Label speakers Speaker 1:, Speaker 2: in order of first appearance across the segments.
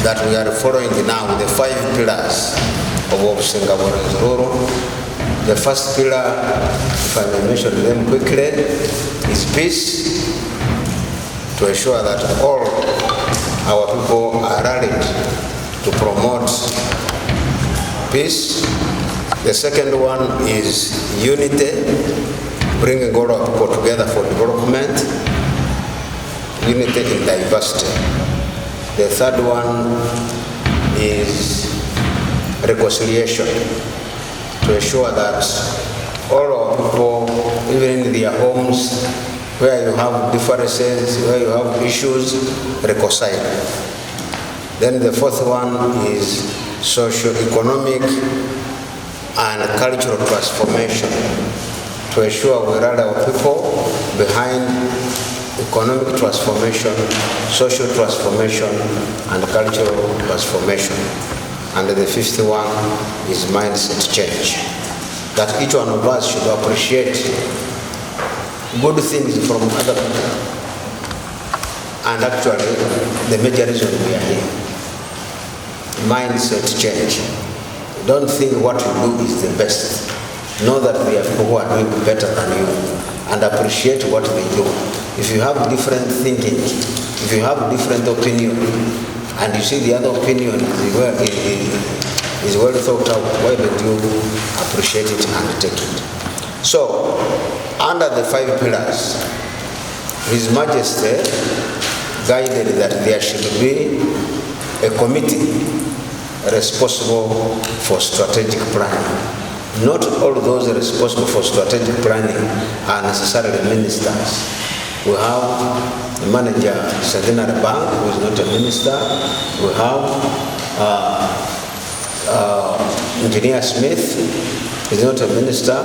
Speaker 1: that we are following now, the 5 pillars of Obusinga of Rwenzururu. The first pillar, if I may mention them quickly, is peace, to ensure that all our people are rallied to promote peace. The second one is unity, bringing all our people together for development, unity in diversity. The third one is reconciliation, to ensure that all our people, even in their homes, where you have differences, where you have issues, reconcile. Then the fourth one is socio-economic and cultural transformation, to ensure we rally our people behind economic transformation, social transformation, and cultural transformation. And the fifth one is mindset change, that each one of us should appreciate good things from other people. And actually, the major reason we are here, mindset change. Don't think what you do is the best. Know that there are people who are doing better than you, and appreciate what they do. If you have different thinking, if you have different opinion, and you see the other opinion is well thought out, why don't you appreciate it and take it? So, under the 5 pillars, His Majesty guided that there should be a committee responsible for strategic planning. Not all those responsible for strategic planning are necessarily ministers. We have the manager, Centenary Bank, who is not a minister. We have Engineer Smith, is not a minister,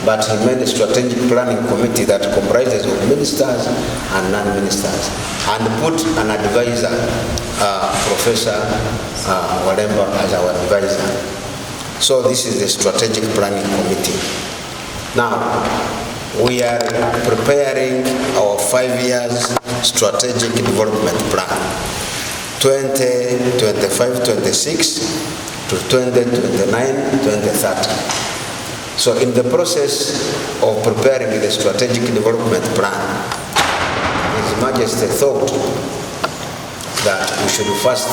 Speaker 1: but he made a strategic planning committee that comprises of ministers and non-ministers, and put an advisor, Professor Walemba, as our advisor. So this is the strategic planning committee. Now, we are preparing our 5 years strategic development plan, 2025-26 to 2029-2030. So in the process of preparing the strategic development plan, His Majesty thought that we should first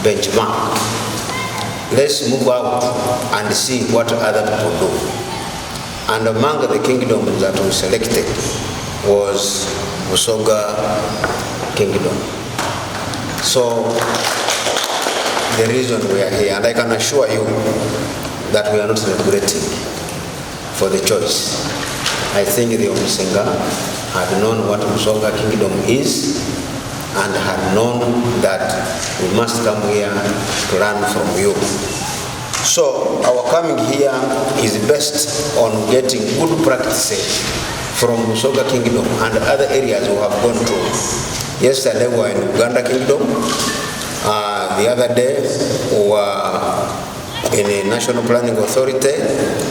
Speaker 1: benchmark. Let's move out and see what other people do. And among the kingdoms that we selected was Busoga Kingdom. So the reason we are here, and I can assure you that we are not regretting for the choice. I think the Omusinga had known what Busoga Kingdom is, and had known that we must come here to learn from you. So our coming here is based on getting good practices from Busoga Kingdom and other areas we have gone to. Yesterday we were in Uganda Kingdom. The other day we were in a National Planning Authority,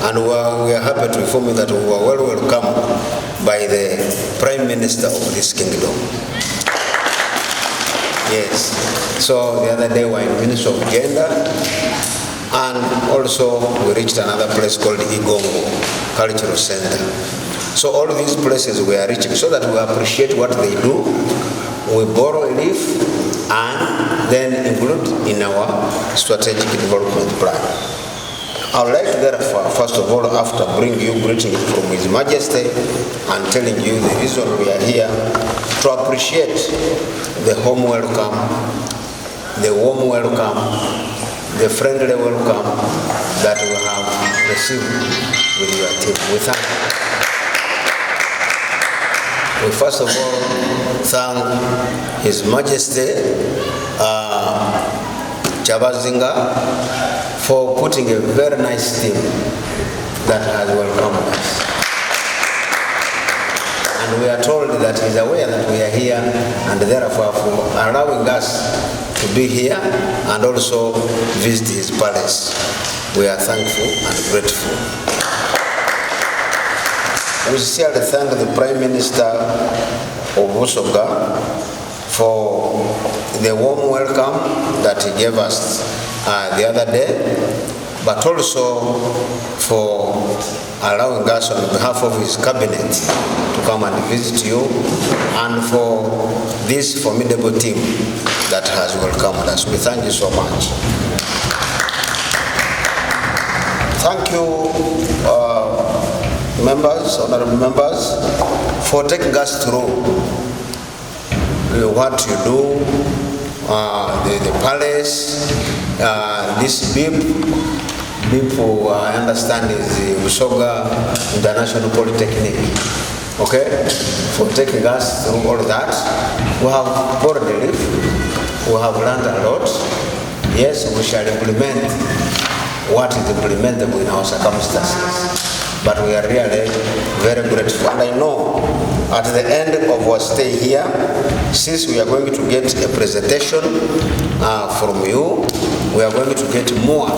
Speaker 1: and we are happy to inform you that we were well welcomed by the Prime Minister of this kingdom. Yes. So the other day we were in Ministry of Gender, and also we reached another place called Igongo Cultural Center. So all these places we are reaching so that we appreciate what they do. We borrow a leaf and then include in our strategic development plan. I would like to therefore, first of all, after bringing you greeting from His Majesty and telling you the reason we are here, to appreciate the home welcome, the warm welcome, the friendly welcome that we have received with your team. We thank you. We first of all thank His Majesty Kyabazinga for putting a very nice team that has welcomed us. And we are told that He is aware that we are here, and therefore for allowing us to be here and also visit His palace. We are thankful and grateful. We sincerely thank the Prime Minister of Busoga for the warm welcome that he gave us the other day, but also for allowing us on behalf of his cabinet to come and visit you, and for this formidable team that has welcomed us. We thank you so much. Thank you, members, honorable members, for taking us through what you do, the palace, this BIP, I understand is the Busoga International Polytechnic. Okay, for taking us through all that. We have poured the leaf, we have learned a lot. Yes, we shall implement what is implementable in our circumstances. But we are really very grateful. And I know at the end of our stay here, since we are going to get a presentation from you, we are going to get more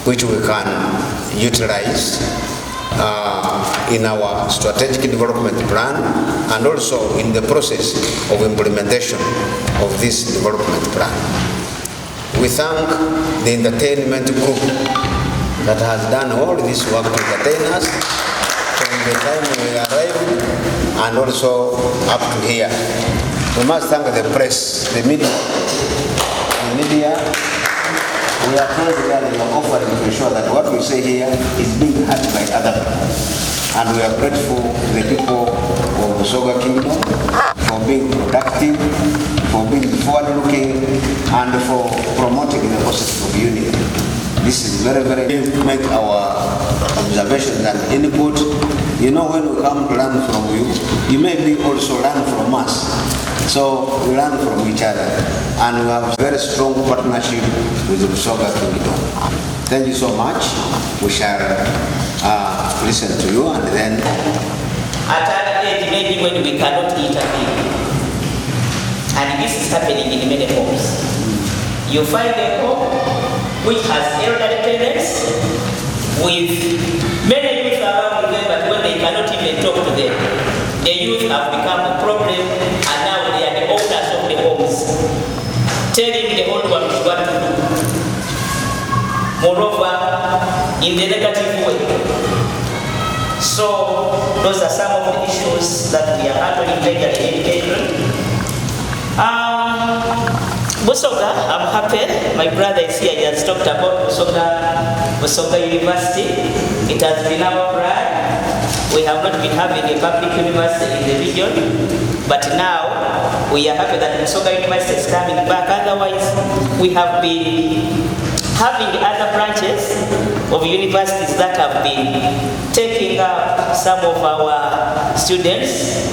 Speaker 1: which we can utilize in our strategic development plan and also in the process of implementation of this development plan. We thank the entertainment group that has done all this work to entertain us from the time we arrived and also up to here. We must thank the press, the media. We are told that they are offering to ensure that what we say here is being heard by other people. And we are grateful to the people of the Busoga Kingdom for being productive, for being forward-looking, and for promoting the process of unity. This is very, very make our observations and input. You know, when we come to learn from you, you may be also learn from us. So we learn from each other, and we have a very strong partnership with the Busoga Kingdom. Thank you so much. We shall listen to you, and then
Speaker 2: at an age maybe when we cannot intervene, and this is happening in many homes. You find a home which has elderly parents with many youth around them, but when they cannot even talk to them, the youth have become a problem, and now they are the owners of the homes, telling the old ones what to do. Moreover, in the negative way. So those are some of the issues that we are handling in education. Busoga, I'm happy. My brother is here. He has talked about Busoga University. It has been our pride. We have not been having a public university in the region, but now we are happy that Busoga University is coming back. Otherwise, we have been having other branches of universities that have been taking up some of our students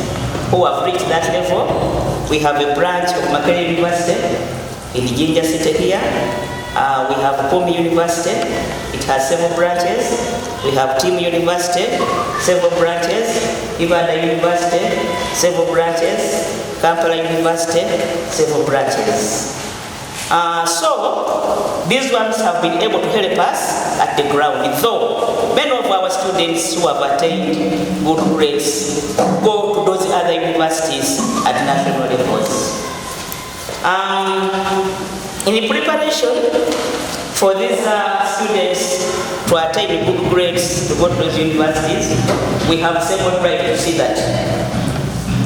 Speaker 2: who have reached that level. We have a branch of Makerere University in Jinja City here. We have Pumi University. It has several branches. We have Team University, several branches. Ivanda University, several branches. Kampala University, several branches. So these ones have been able to help us at the ground, though many of our students who have attained good grades go to those other universities at national levels. In preparation for these students to attain good grades to go to those universities, we have several tries to see that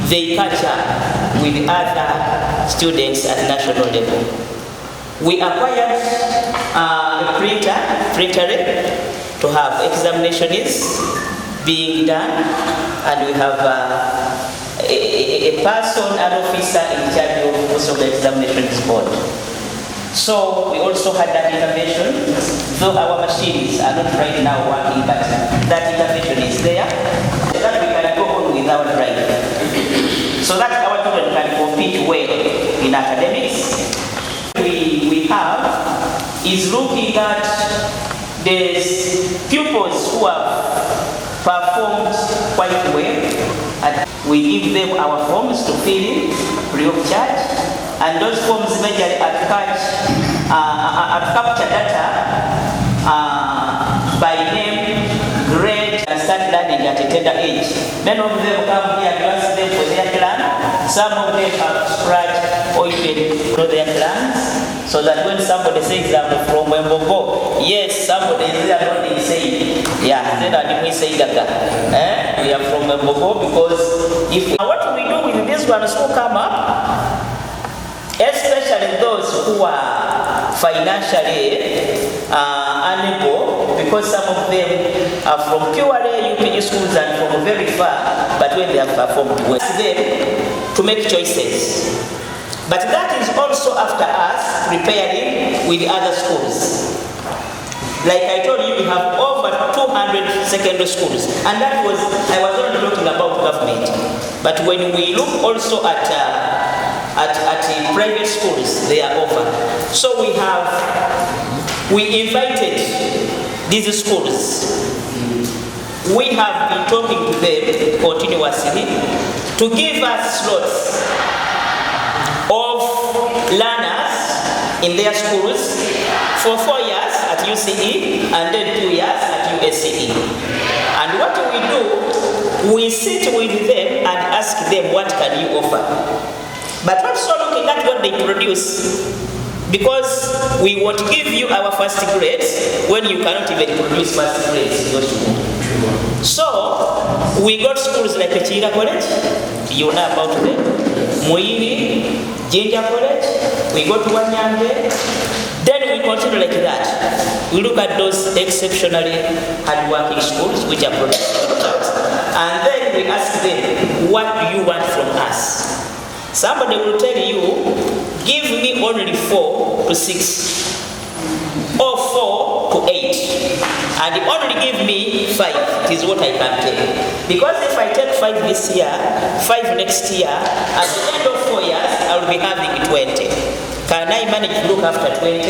Speaker 2: they catch up with other students at national level. We acquired a printer to have examinations being done, and we have a person, an officer in charge of most of the examinations board. So we also had that intervention, though our machines are not right now working, but that intervention is there, so that we can go on without driving, so that our children can compete well in academics. We have is looking at the pupils who have performed quite well, and we give them our forms to fill in free of charge, and those forms majorly capture data by name, grade, and start learning at a tender age. Many of them come here to ask them for their plan. Some of them have scratched or even know their clans, so that when somebody says I'm from Wembogo, yes, somebody is there, not they say, yeah, then we say that we are from Wembogo, because if what we do with these ones who come up, especially those who are financially unable, because some of them are from purely UPG schools and from very far, but when they have performed well, them to make choices. But that is also after us preparing with other schools. Like I told you, we have over 200 secondary schools, and that was, I was only talking about government. But when we look also at private schools, they are over. So we invited these schools. We have been talking to them continuously to give us slots of learners in their schools for 4 years at UCE and then 2 years at USCE. And what we do, we sit with them and ask them, what can you offer? But also looking at what they produce, because we won't give you our first grades when you cannot even produce first grades in your school. So we got schools like Obusinga College, you know about them, Muiri, Jinja College, we go to Wanyange, then we continue like that. We look at those exceptionally hardworking schools which are producing results, and then we ask them, what do you want from us? Somebody will tell you, give me only 4 to 6 or 4 to 8, and only give me 5. It is what I can take. Because if I take 5 this year, 5 next year, at the end of 4 years, I will be having 20. Can I manage to look after 20?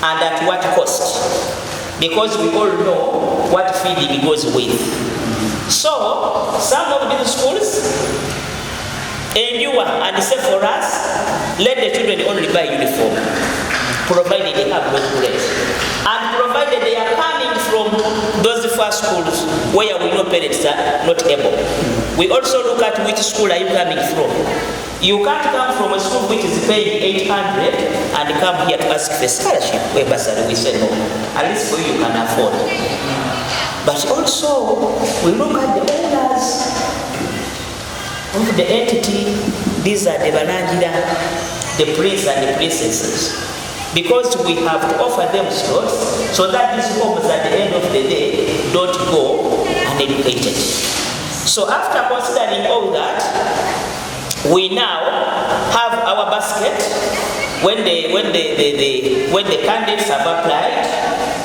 Speaker 2: And at what cost? Because we all know what feeding goes with. So, some of these schools endure and say for us, let the children only buy uniform, provided they have those grades. And provided they are coming from those first schools where we know parents are not able. We also look at which school are you coming from. You can't come from a school which is paying 800 and come here to ask for scholarship. Where we say no, at least for you can afford. But also, we look at the owners of the entity. These are the Balangira, the prince and the princesses. Because we have to offer them slots so that these homes at the end of the day don't go uneducated. So after considering all that, we now have our basket when the candidates have applied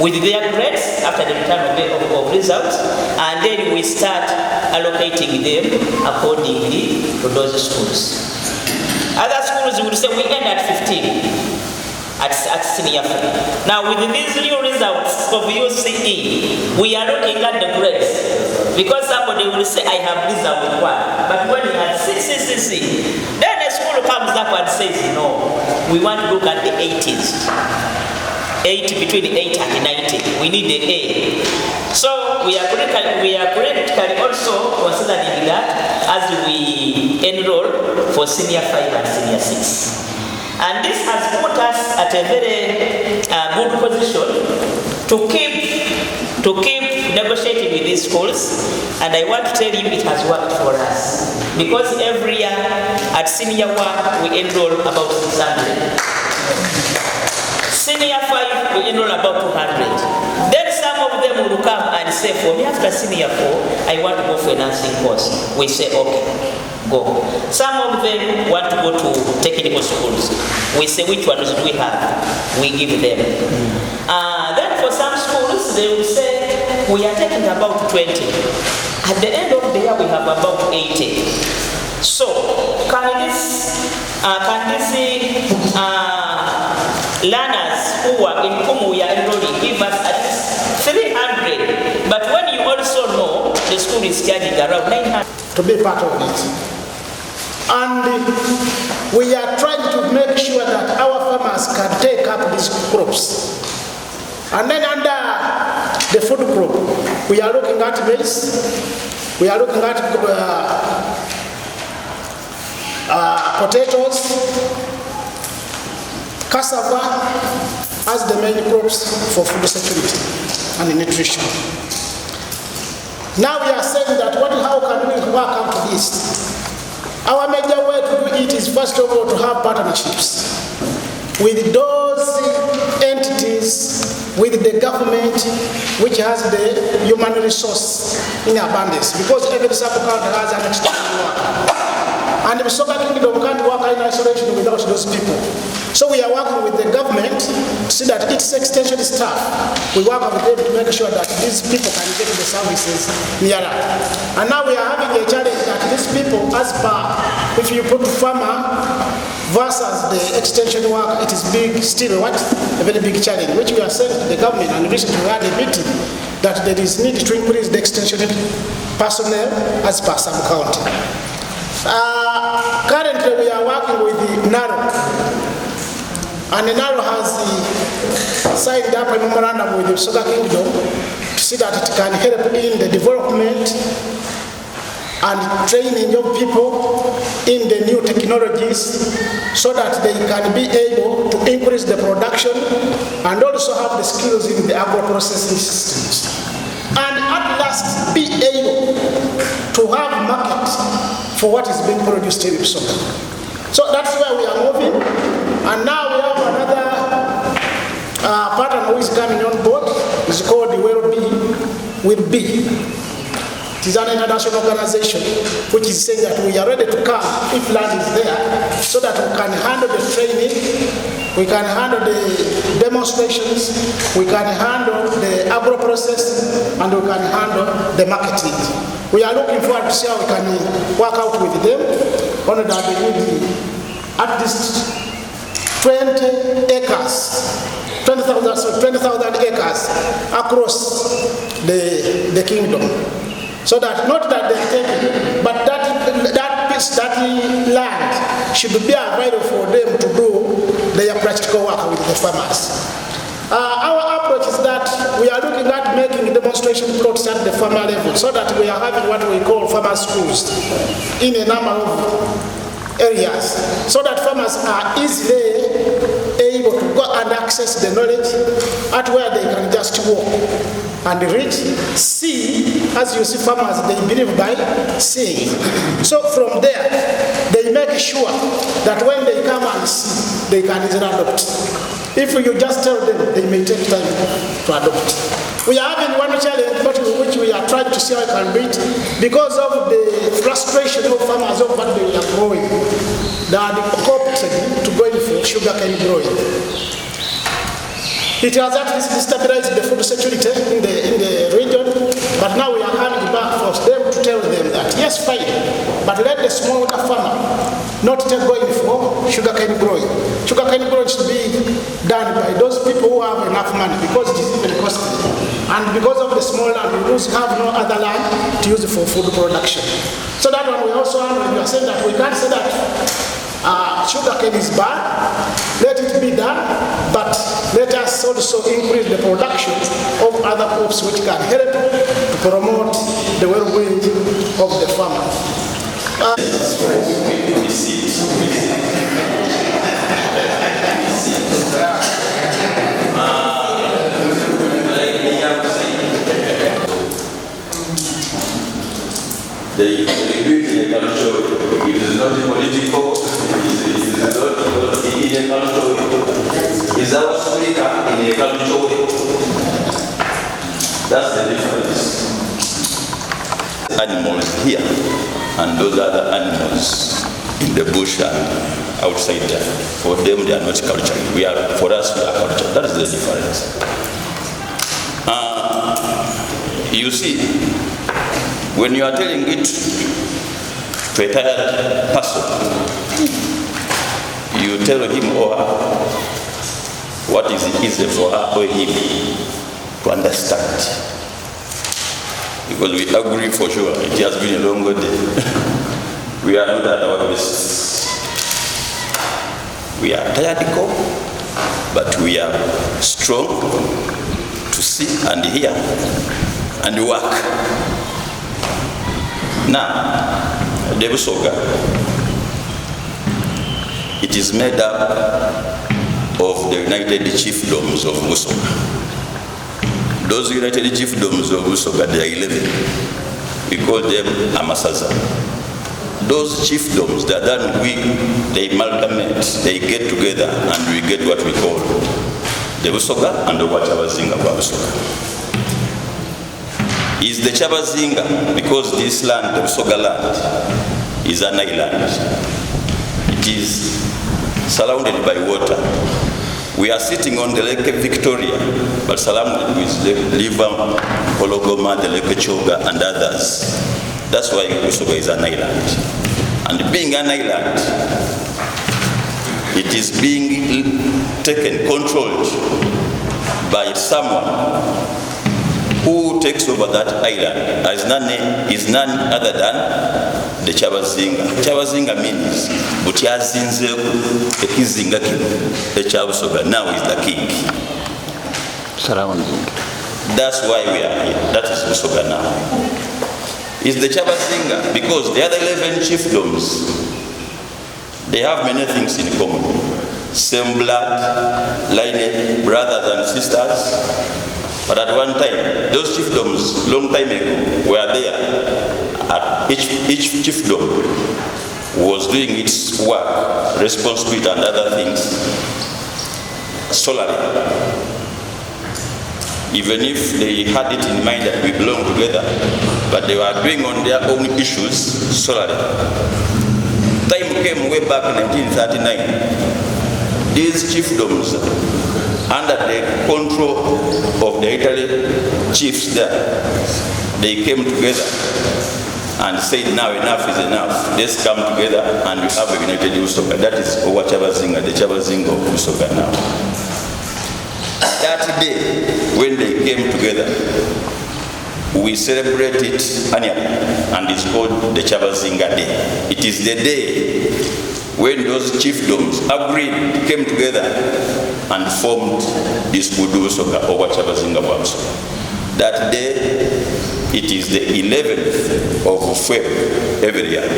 Speaker 2: with their grades after the return of results, and then we start allocating them accordingly to those schools. Other schools would say we end at 15 at senior. Now with these new results of UCE, we are looking at the grades, because somebody will say I have result with 1, but when he has C, then a school comes up and says no, we want to look at the 80s. 80, between 8 and 90. We need the A. So we are critically also considering that as we enroll for senior 5 and senior 6. And this has put us at a very good position to keep negotiating with these schools. And I want to tell you it has worked for us. Because every year at senior 1 we enroll about 600. Senior 5 we enroll about 200. Then some of them will come and say, for me after senior 4, I want to go for a nursing course. We say, okay, go. Some of them want to go to technical schools. We say, which ones do we have? We give them. Then for some schools, they will say, we are taking about 20. At the end of the year, we have about 80. So, can these learners who we are enrolling give us at least 300? But when you also know the school is charging around 900
Speaker 3: to be part of it. And we are trying to make sure that our farmers can take up these crops. And then under the food group, we are looking at maize, we are looking at potatoes, cassava as the main crops for food security and nutrition. Now we are saying that how can we work out this? Our major way to do it is first of all to have partnerships with those entities, with the government which has the human resource in abundance, because every sub-county has an extension worker. And the Busoga Kingdom can't work in isolation without those people. So we are working with the government to see that its extension staff, we work with them to make sure that these people can get the services nearer. And now we are having a challenge that these people, as per, if you put farmer versus the extension worker, it is big, still what? A very big challenge, which we are saying to the government, and recently we had a meeting that there is need to increase the extension personnel as per sub-county. Currently we are working with the Narok, and the Narok has signed up a memorandum with the Busoga Kingdom to see that it can help in the development and training of people in the new technologies so that they can be able to increase the production and also have the skills in the agro-processing systems. And at last be able to have market for what is being produced in Busoga. So that's where we are moving. And now we have another partner who is coming on board. It's called the Well-Being with B. It is an international organization which is saying that we are ready to come if land is there so that we can handle the training, we can handle the demonstrations, we can handle the agro-processing, and we can handle the marketing. We are looking forward to see how we can work out with them, only that we need at least 20 acres, 20,000 acres across the kingdom. So that, not that they are taking, but that land should be available for them to do their practical work with the farmers. Our approach is that we are looking at making demonstration plots at the farmer level so that we are having what we call farmer schools in a number of areas so that farmers are easily able to go and access the knowledge at where they can just walk and reach, see, as you see farmers, they believe by seeing. So from there, they make sure that when they come and see, they can easily adopt. If you just tell them, they may take time to adopt. We are having one challenge, but which we are trying to see how we can beat because of the frustration of farmers of what they are growing. They are opted to going for sugarcane growing. It has at least destabilized the food security in the region, but now we are coming back for them to tell them that, yes, fine, but let the smallholder farmer not take going for sugarcane growing. Sugarcane growing should be done by those people who have enough money because it is even costly. And because of the small land, we have no other land to use for food production. So that one we also have, we are saying that we can't say that sugarcane is bad, let it be done, but let us also increase the production of other crops which can help to promote the well-being of the farmer.
Speaker 4: The culture, it is not political, it is not in a culture, it is our speaker in a culture. That's the difference. Animals here and those other animals in the bush and outside there. For them, they are not culture. For us, we are culture. That is the difference. You see, when you are telling it to a tired person, you tell him or her what is easy for her or him to understand. Because we agree for sure, it has been a long day. We are not at our best. We are tired, but we are strong to see and hear and work. Now, the Busoga, it is made up of the United Chiefdoms of Busoga. Those United Chiefdoms of Busoga, they are 11. We call them Amasaza. Those chiefdoms that then they amalgamate, they get together, and we get what we call the Busoga and the Kyabazinga of Busoga. Is the Kyabazinga because this land, the Busoga land, is an island. It is surrounded by water. We are sitting on the Lake Victoria, but surrounded with the River Kologoma, the Lake Choga, and others. That's why Busoga is an island. And being an island, it is being taken, controlled by someone who takes over that island is none other than the Kyabazinga. Kyabazinga means Butyazinzeku ekizinga kino ekyabusoga. Now is the king.
Speaker 5: Surrounding.
Speaker 4: That's why we are here. That is Busoga now. Is the Kyabazinga because the other 11 chiefdoms, they have many things in common. Same blood, lineage, brothers and sisters. But at one time, those chiefdoms, long time ago, were there. Each chiefdom was doing its work, responsibility and other things solely. Even if they had it in mind that we belong together, but they were doing on their own issues solely. Time came way back in 1939. These chiefdoms, under the control of the Italy chiefs there, they came together and said, now enough is enough. Let's come together and we have a united Busoga. That is Kyabazinga, the Kyabazinga of Busoga now. That day, when they came together, we celebrate it annually, and it's called the Kyabazinga Day. It is the day when those chiefdoms agreed, came together, and formed this Busoga over Kyabazinga of Busoga. That day, it is the 11th of February every year.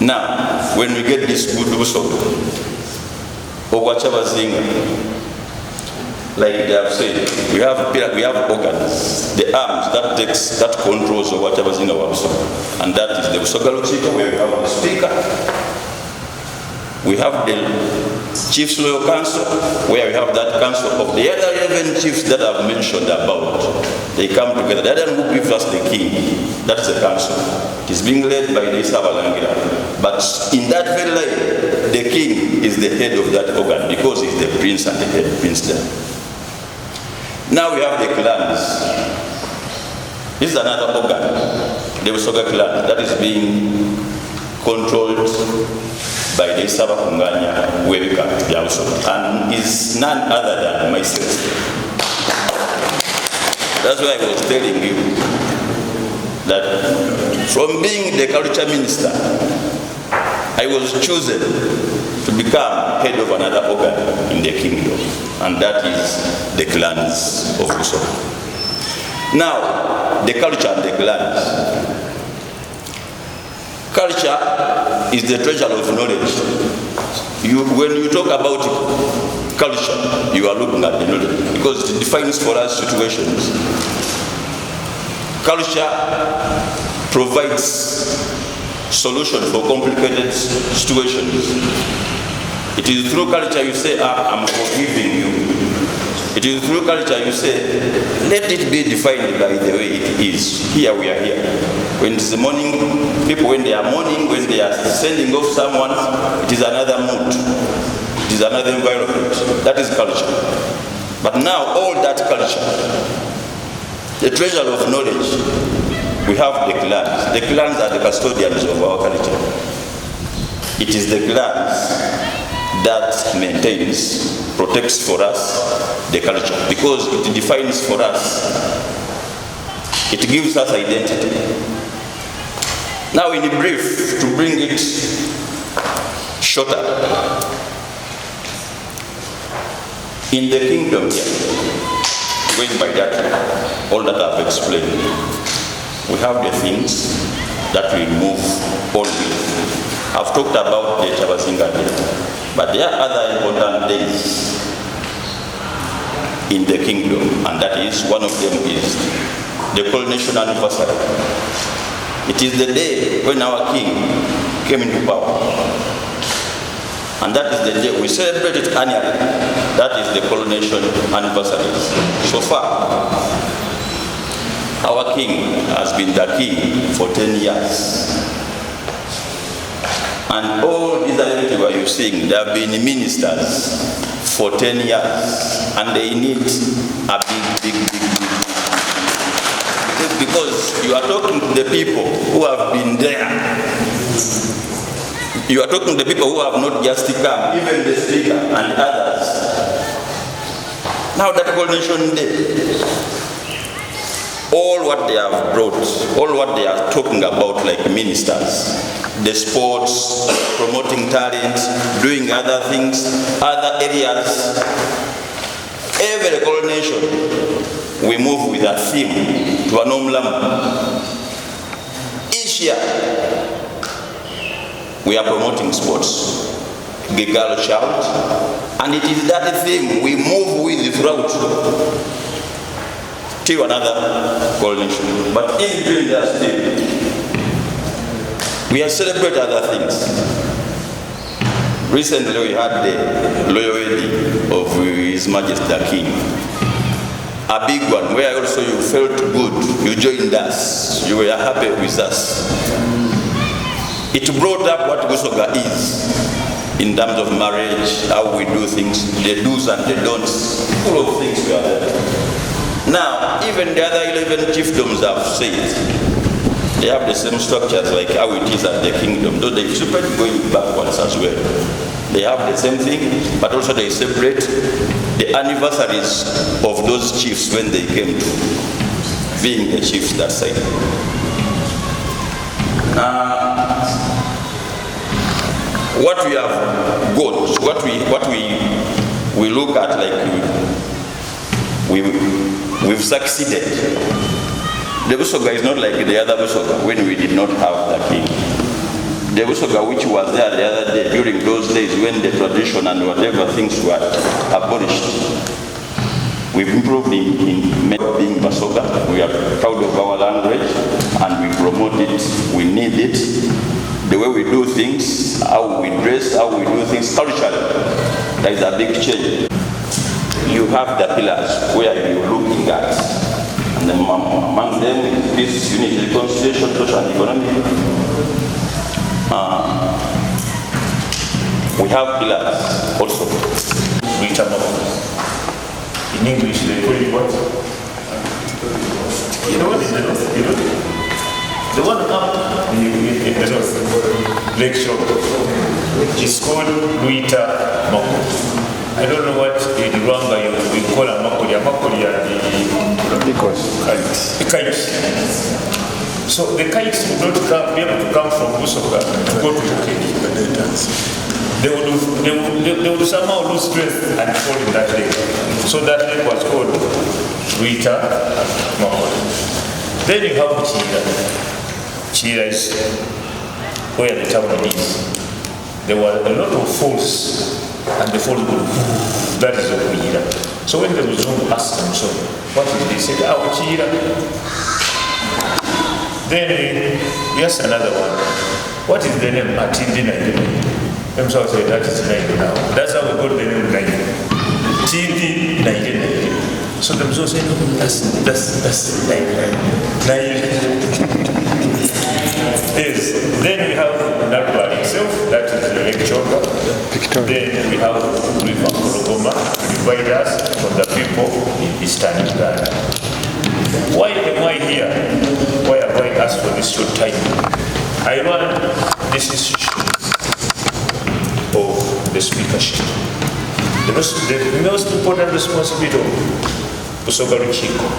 Speaker 4: Now, when we get this Busoga over Kyabazinga, like they have said, we have organs, the arms that controls over Kyabazinga of Busoga, and that is the Busoga Luchika, where we have the speaker. We have the Chiefs Loyal Council, where we have that council of the other 11 chiefs that I've mentioned about. They come together. The other who gives us the king, that's the council. It is being led by the Isabalangira. But in that very line, the king is the head of that organ because he's the prince and the head prince there. Now we have the clans. This is another organ, the Busoga clan, that is being controlled by the Saba Kunganya Webika Busoga, and is none other than myself. That's why I was telling you that from being the culture minister, I was chosen to become head of another organ in the kingdom, and that is the clans of Busoga. Now, the culture and the clans. Culture is the treasure of knowledge. When you talk about culture, you are looking at the knowledge because it defines for us situations. Culture provides solution for complicated situations. It is through culture you say, I'm forgiving you. It is through culture you say, let it be defined by the way it is. Here we are here. When it's the morning, people when they are mourning, when they are sending off someone, it is another mood. It is another environment. That is culture. But now all that culture, the treasure of knowledge, we have the clans. The clans are the custodians of our culture. It is the clans that maintains, protects for us the culture because it defines for us, it gives us identity. Now in brief, to bring it shorter, in the kingdom here, going by that, all that I've explained, we have the things that we move on with. I've talked about the Kyabazinga Day. But there are other important days in the kingdom, and that is, one of them is the coronation anniversary. It is the day when our king came into power. And that is the day we celebrate it annually. That is the coronation anniversary. So far, our king has been the king for 10 years. And all these relatives you're seeing, they have been ministers for 10 years. And they need a big. Because you are talking to the people who have been there. You are talking to the people who have not just come, even the speaker and others. Now that coronation day, all what they have brought, all what they are talking about, like ministers, the sports, promoting talent, doing other things, other areas, every coronation, we move with a theme to an omlam. Each year, we are promoting sports, the girl child, and it is that theme we move with throughout till another coronation. But in between there still, we are celebrating other things. Recently we had the royal wedding of His Majesty the King. A big one where also you felt good, you joined us, you were happy with us. It brought up what Busoga is in terms of marriage, how we do things, the do's and the don'ts, full of things we are there. Now, even the other 11 chiefdoms have said, they have the same structures like how it is at the kingdom, though they separate going backwards as well. They have the same thing, but also they separate the anniversaries of those chiefs when they came to being the chiefs that side. What we have got, what we look at, like we've succeeded. The Busoga is not like the other Busoga when we did not have the king. The Busoga which was there the other day, during those days when the tradition and whatever things were abolished, we've improved in being Busoga. We are proud of our language and we promote it, we need it. The way we do things, how we dress, how we do things culturally, there is a big change. You have the pillars where you're looking at, and then among them is peace, unity, reconciliation, social and economic. We have pillars also.
Speaker 5: In English, they call it what? You know what is it? You know? The one up in the north, Lake Shore, is called Luita Mako. I don't know what in Rwanda we call a Makolia. Makolia, the kite. So the kites would not be able to come from Busoga to go to the cage. They would somehow lose strength and fall in that lake. So that lake was called Luita Mako. Then you have Chira. Chira is where the town is. There were a lot of falls, and the falls would, that is Chira. So when the Muzungu asked them, so what is this? They said, Chira. Then he asked another one, what is the name? Atindi Naidene. Himself said, that is Naidene now. That's how we got the name Naidene. Tindi Naidene. So the Muzungu said, no, that's Naidene. Yes. Then we have Narwali itself, that is the Lake Choga. Then we have River Korogoma, divide us from the people in Eastern Uganda. Why am I here? Why have I asked for this short time? I run this institution of the speakership. The most important responsibility of Busoga Ruchiko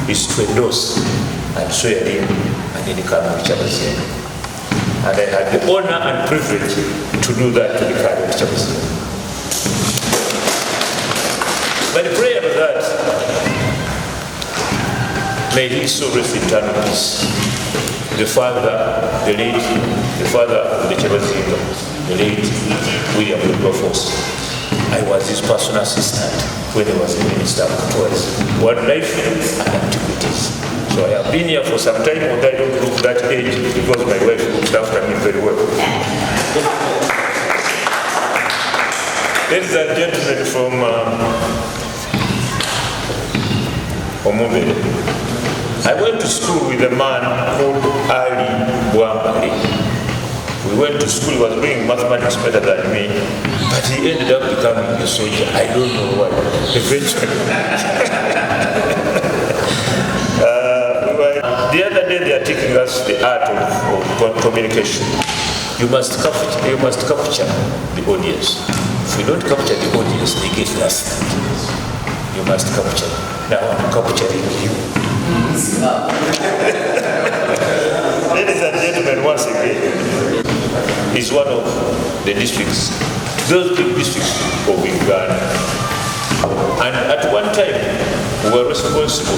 Speaker 5: is to endorse and swear in and indicate Kyabazinga. And I had the honor and privilege to do that to the current Kyabazinga. But the prayer of that, may he so rest in eternal peace. the father of the Kyabazinga, the late William Wilberforce. I was his personal assistant when he was the Minister of Wildlife and Antiquities. So I have been here for some time, although I don't look that age because my wife looks after me very well. Ladies and gentlemen from Omubere, I went to school with a man called Ali Bwambali. We went to school, he was doing mathematics better than me, but he ended up becoming a soldier. I don't know why. Eventually. The other day they are teaching us the art of communication. You must capture the audience. If you don't capture the audience, they get lost. You must capture. Now I'm capturing you. Ladies and gentlemen, once again, is one of the districts, those big districts of Uganda. And at one time, we were responsible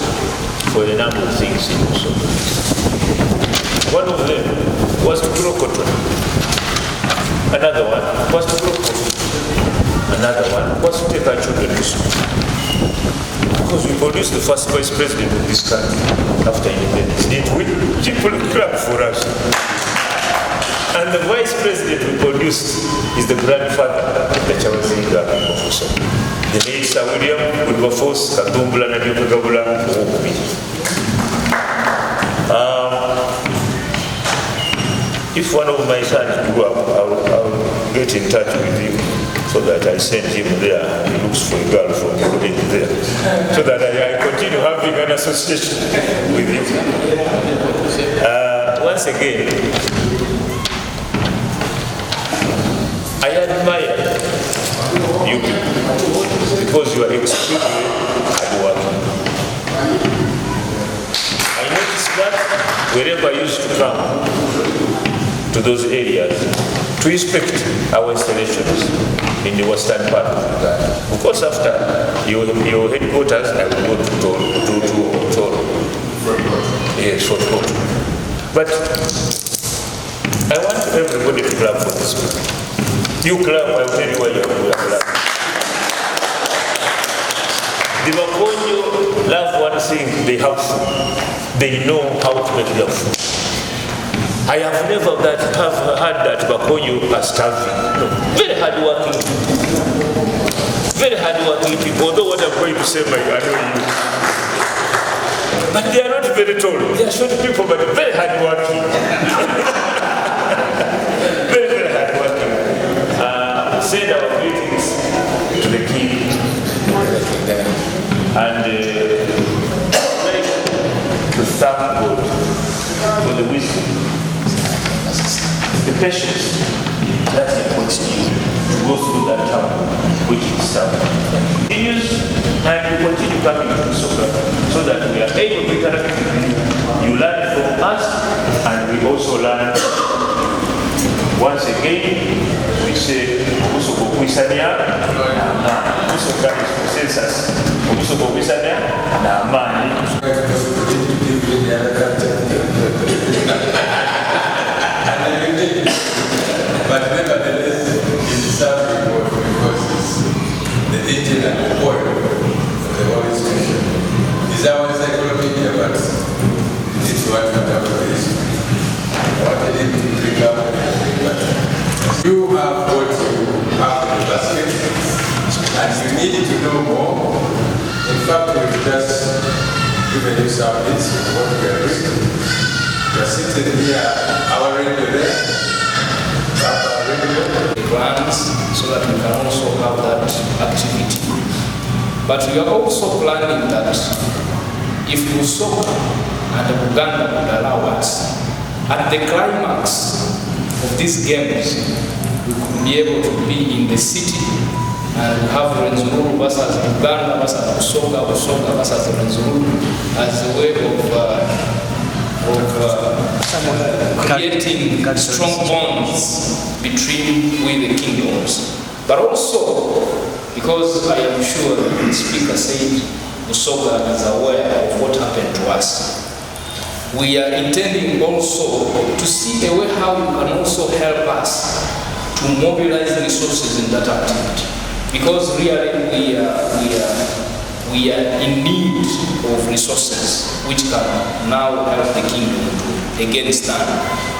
Speaker 5: for a number of things in Busoga. One of them was to grow cotton. Another one was to grow coffee. Another one was to take our children to school. Because we produced the first vice president of this country after independence, didn't we? People clap for us. And the vice president we produced is the grandfather of the Kyabazinga of Busoga. The late Sir William Wilberforce Katumbula Nabyokagabula Owokubiri. If one of my sons grew up, I'll get in touch with you so that I send him there. He looks for a girl from there, so that I continue having an association with him. Once again, I admire you people because you are extremely hardworking. I noticed that wherever I used to come to those areas to inspect our installations in the western part of Uganda. Of course, after your headquarters, I will go to Toro. Yes, short coat. But I want everybody to clap for this one. You clap, I will tell you why you are clap. The Bakonyo love one thing, they have food. They know how to make their food. I have never heard that Bakonyo are starving. No. Very hardworking people. Although what I'm going to say might annoy you. But they are not very tall. They are short people, but very hardworking. Very hardworking. Send our greetings to the king. And like to thank God for the wisdom, the patience that he puts you to go through that time, which is tough. Continues and we continue coming to Busoga so that we are able to interact with you. You learn from us and we also learn. Once again, we say, Busoga Kwisania, Busoga is consensus. Busoga Kwisania, Namani.
Speaker 6: But nevertheless, it is something because it's the engine and the oil of the Holy Scripture. It's our encyclopedia, but it's what is. I wanted him to bring up but you have what you have in the basket, and you need to know more. In fact, we've just given you some bits of what we are doing. We are sitting here, our radio there.
Speaker 7: Plans so that we can also have that activity. But we are also planning that if Busoga and Uganda would allow us, at the climax of these games, we could be able to be in the city and have Rwenzururu versus Uganda versus Busoga, Busoga versus Rwenzururu as a way of creating strong bonds between the kingdoms. But also, because I am sure the speaker said Busoga is aware of what happened to us. we are intending also to see a way how you can also help us to mobilize resources in that activity. Because really we are in need of resources which can now help the kingdom to again stand.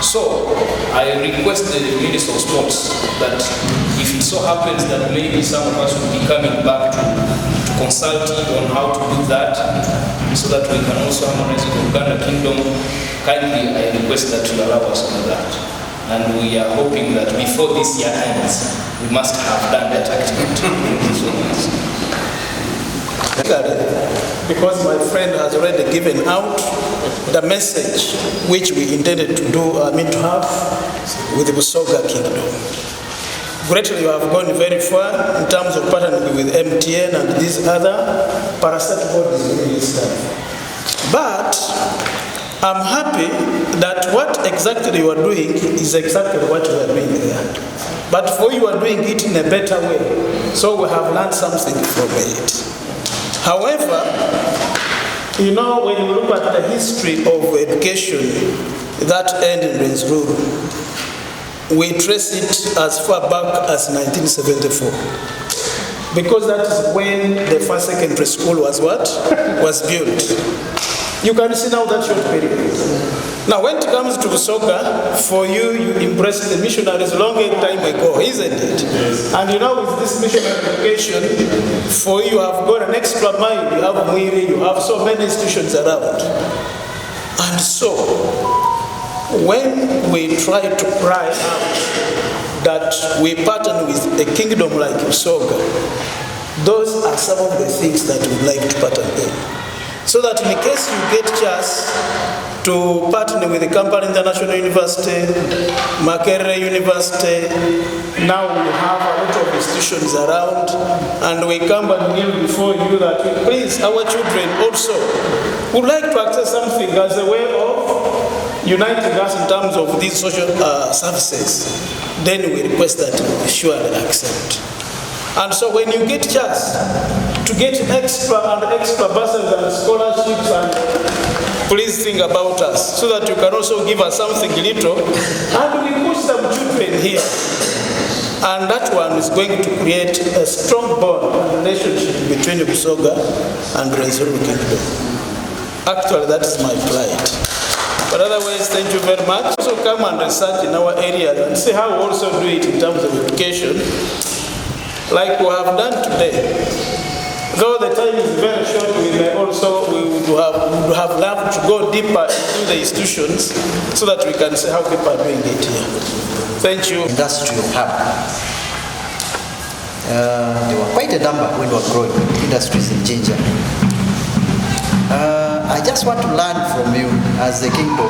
Speaker 7: So I request the Minister of Sports that if it so happens that maybe some of us will be coming back to consult on how to do that, so that we can also harmonize with the Uganda Kingdom, kindly I request that you allow us to do that. And we are hoping that before this year ends, we must have done that activity.
Speaker 3: Because my friend has already given out the message which we intended to do, to have with the Busoga Kingdom. Greatly, you have gone very far in terms of partnering with MTN and these other parasitic bodies in this time. But I'm happy that what exactly you are doing is exactly what we are doing there. But for you are doing it in a better way. So we have learned something from it. However, when you look at the history of education that ended in Rwenzururu, we trace it as far back as 1974. Because that is when the first secondary school was built. You can see now that short period. Now when it comes to Busoga, for you impressed the missionaries long time ago, isn't it? Yes. And with this missionary education, for you have gone an extra mile. You have Mwiri, you have so many institutions around. And so, when we try to cry out that we partner with a kingdom like Busoga, those are some of the things that we'd like to partner in. So that in case you get chance to partner with the Kampala International University, Makerere University, now we have a lot of institutions around, and we come and kneel before you that please, our children also would like to access something as a way of uniting us in terms of these social services. Then we request that you surely accept. And so when you get chance to get extra bursaries and scholarships, and please think about us so that you can also give us something little, and we push some children here. And that one is going to create a strong bond and relationship between the Busoga and Rwenzururu Kingdom. Actually, that is my plight. But otherwise, thank you very much. Also come and research in our area and see how we also do it in terms of education, like we have done today. Though the time is very short, we would have loved to go deeper into the institutions so that we can see how people are doing it here. Thank you.
Speaker 8: Industrial hub. There were quite a number when we were growing industries in Jinja. I just want to learn from you as the kingdom,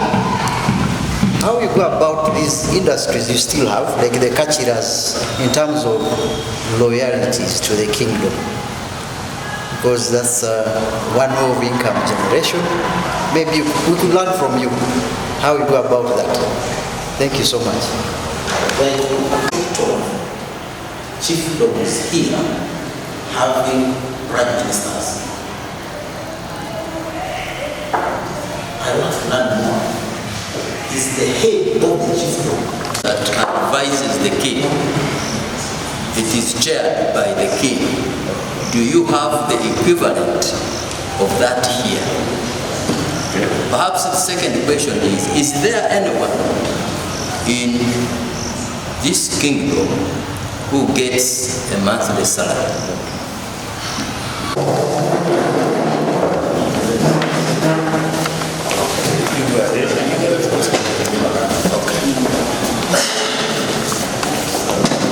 Speaker 8: how you go about these industries you still have, like the Kachiras, in terms of loyalties to the kingdom. Because that's one way of income generation. Maybe we could learn from you how you go about that. Thank you so much.
Speaker 9: Chiefdoms here having prime ministers. I want to learn more. Is the head of the chiefdom that advises the king. It is chaired by the king. Do you have the equivalent of that here? Perhaps the second question is there anyone in this kingdom who gets a monthly salary?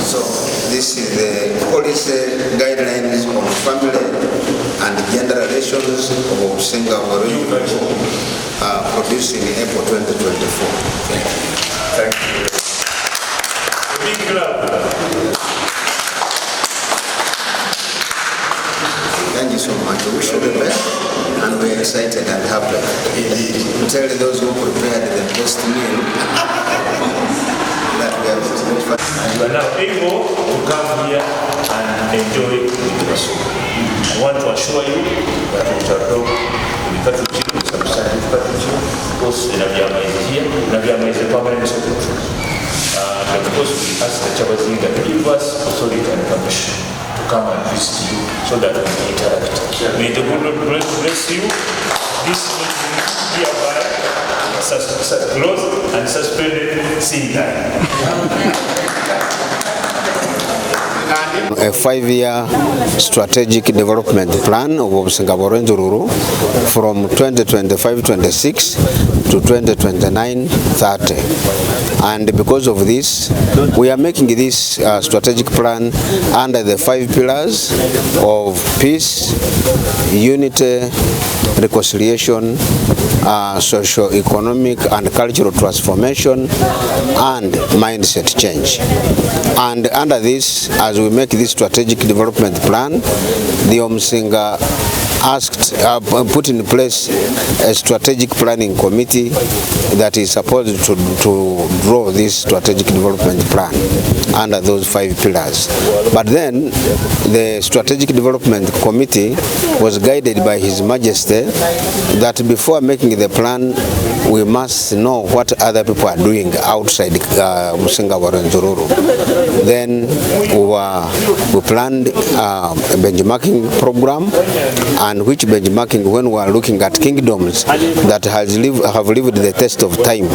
Speaker 1: So this is the policy guidelines on family and gender relations of Obusinga of Rwenzururu, produced in April 2024.
Speaker 5: Thank you. Big clap.
Speaker 1: Thank you so much. We wish you the best, and we're excited and happy to tell those who prepared the best meal that we have.
Speaker 5: And you are now able to come here and enjoy the soup. I want to assure you that we shall go to the cattle chief, we shall sign the cattle chief, because because in Abiamaiz here, in Abiamaiz is a permanent secretary. And of course we asked the Kyabazinga to give us authority and permission to come and visit you so that we can interact. May the good Lord bless you. This meeting hereby closed and suspended. See you
Speaker 1: A 5-year strategic development plan of Omusinga of Rwenzururu from 2025-26 to 2029-30. And because of this, we are making this strategic plan under the 5 pillars of peace, unity, reconciliation, socio-economic and cultural transformation, and mindset change. And under this, as we make this strategic development plan, the Omusinga put in place a strategic planning committee that is supposed to draw this strategic development plan under those 5 pillars. But then the strategic development committee was guided by His Majesty that before making the plan, we must know what other people are doing outside Omusinga of Rwenzururu. Then we planned a benchmarking program, and which benchmarking, when we are looking at kingdoms that have lived the test of time,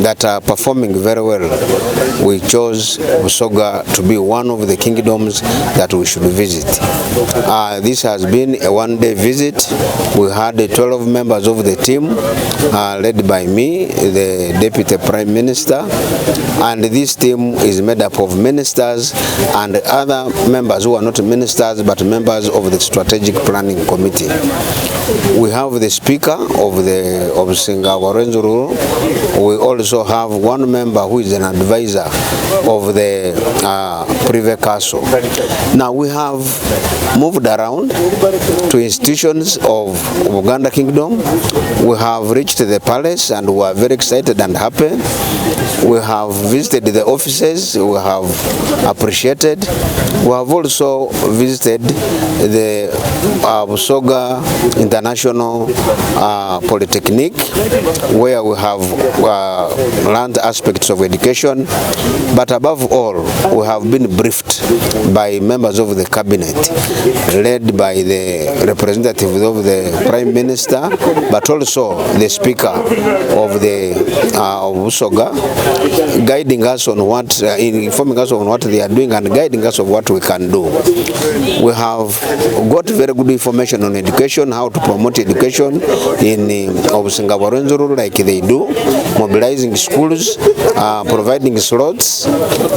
Speaker 1: that are performing very well, we chose Busoga to be one of the kingdoms that we should visit. This has been a one-day visit. We had 12 members of the team led by me, the Deputy Prime Minister, and this team is made up of ministers and other members who are not ministers but members of the Strategic Planning Committee. We have the Speaker of the Obusinga of Rwenzururu. We also have one member who is an advisor of the Privy Council. Now we have moved around to institutions of Uganda Kingdom. We have reached the palace and we are very excited and happy. We have visited the offices, we have appreciated. We have also visited the Busoga International Polytechnic, where we have learned aspects of education. But above all, we have been briefed by members of the cabinet, led by the representative of the Prime Minister, but also the Speaker of the Busoga, guiding us on what, informing us on what they are doing and guiding us on what we can do. We have got very good information on education, how to promote education in Obusinga of Rwenzururu like they do, mobilizing schools, providing slots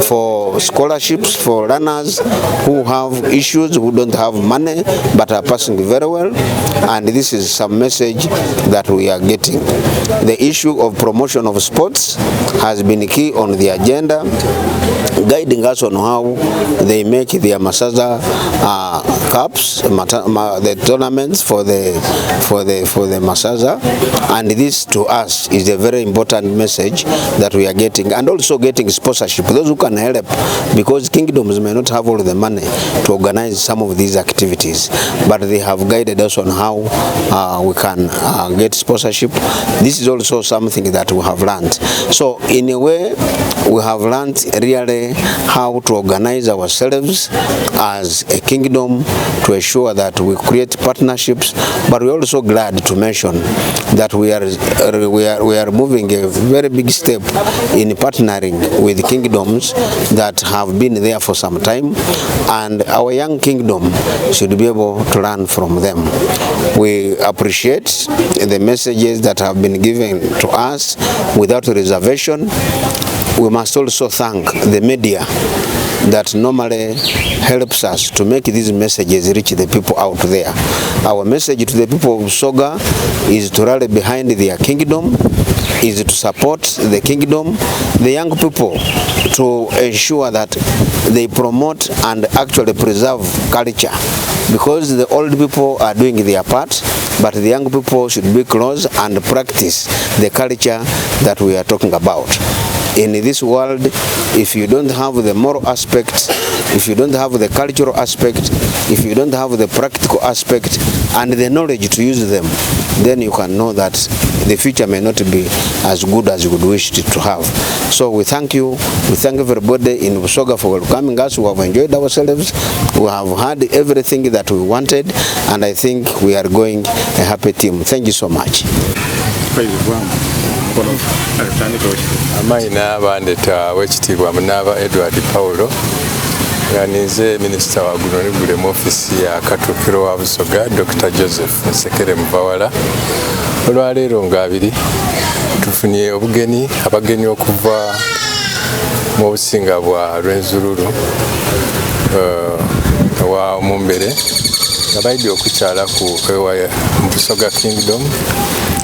Speaker 1: for scholarships for learners who have issues, who don't have money but are passing very well, and this is some message that we are getting. The issue of promotion of sports has been key on the agenda, guiding us on how they make their Masaza cups, the tournaments for the Masaza, and this to us is a very important message that we are getting, and also getting sponsorship, those who can help, because kingdoms may not have all the money to organize some of these activities, but they have guided us on how we can get sponsorship. This is also something that we have learned. So in a way, we have learned really how to organize ourselves as a kingdom to ensure that we create partnerships, but we're also glad to mention that we are moving a very big step in partnering with kingdoms that have been there for some time, and our young kingdom should be able to learn from them. We appreciate the messages that have been given to us without reservation. We must also thank the media that normally helps us to make these messages reach the people out there. Our message to the people of Busoga is to rally behind their kingdom, is to support the kingdom, the young people, to ensure that they promote and actually preserve culture, because the old people are doing their part, but the young people should be close and practice the culture that we are talking about. In this world, if you don't have the moral aspect, if you don't have the cultural aspect, if you don't have the practical aspect and the knowledge to use them, then you can know that the future may not be as good as you would wish it to have. So we thank you. We thank everybody in Busoga for welcoming us. We have enjoyed ourselves. We have had everything that we wanted, and I think we are going a happy team. Thank you so much.
Speaker 6: Amaina bandeta wekitibwa Munaba Edward Paulo ganize minister wa Gulonigule mu ofisi ya Katukiro wa Busoga Dr. Joseph Nsekere Mubawala. Olwaleero ngabiri tufunye abageni okuva mu Obusinga bwa Rwenzururu wa Mumbere abaidi okukyala ku Busoga Kingdom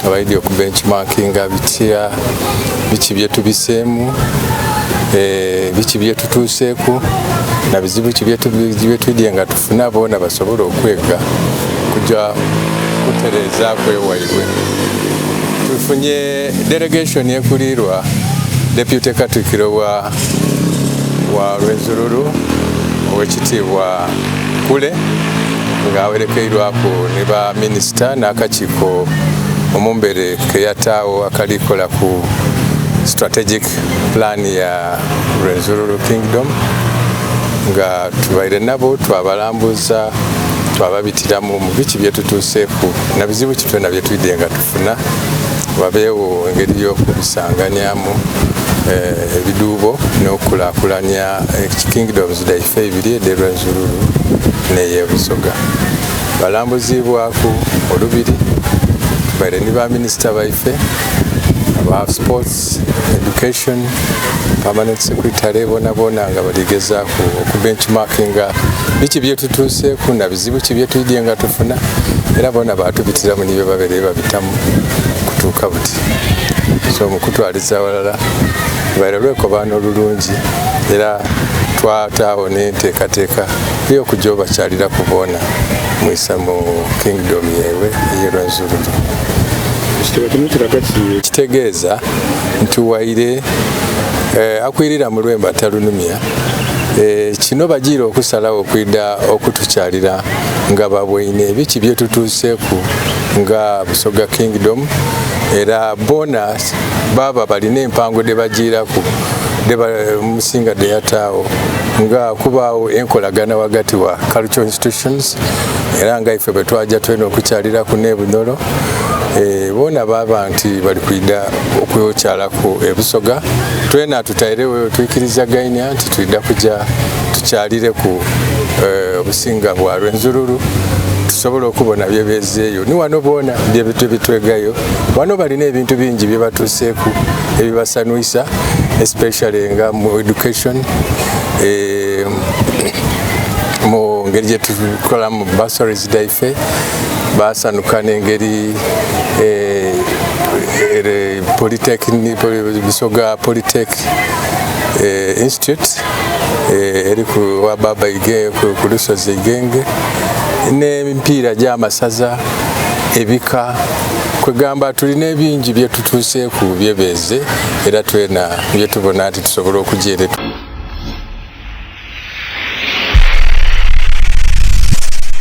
Speaker 6: abaidi okubenchmarkinga bitya biki byetubiseemu biki byetutuuseeku na bizibu ki byetudye nga tufuna boona basobole okwega kujja kutereeza kwewaibwe. Tufunye delegation ekulirwa Deputy Katukiro wa Rwenzururu owekitiibwa Kule ng'awerekeirwako ne ba minisita n'akakiiko omumbere keyataawo akalikola ku strategic plan ya Rwenzururu Kingdom nga tubaire nabo twabalambuza twababitiramu mu biki byetutuuseeku na bizibu kitwena byetwidde nga tufuna wabeewo engeri y'okubisanganyamu ebiduubo n'okulaakulanya kingdoms daife ebiri ede Rwenzururu n'eye Busoga balambuzibwaku olubiri tubaire ne ba minisita baife aba sports education permanent secretary bona nga baligezaako okubenchmarkinga biki byetutuuseeku na bizibu ki byetuyidye nga tufuna era bona baatubitiramu nibyo babeere babitamu kutuuka buti. So mukutwaliza walala baire lwekobaana olulungi era twataawo n'enteekateeka ey'okujja obakyalira ku boona mwisa mu kingdom yewe ye Rwenzururu. Kitegeeza nti waire akwirira mu lwemba talunumya kino bagiira okusalawo okwidda okutukyalira nga babweine biki byetutuuseeku nga Busoga Kingdom era boona baba balina empango de bagiiraku Omusinga de yataawo nga kubaawo enkolagana wakati wa cultural institutions era nga ife bwe twajja twena okukyaliraku n'ebunyolo boona baba nti bali kwidda okwekyalaku ebusoga twena tutairewo twikirizaganya nti tulidda kujja tukyalire ku Obusinga bwa Rwenzururu tusobola okubona byebeezeeyo ni wano boona byebitu bitwegayo wano balina ebintu bingi bye batuuseeku ebibasanuisa especially nga mu education mu ngeri gye tukola mu bursaries daife basanuka n'engeri Busoga Polytech Institute eri ku Wababa ku Lusozi Igenge n'emipiira gy'amasaza ebika kwegamba tulina ebingi byetutuuseeku byebeeze era twena byetubona nti tusobola okujeera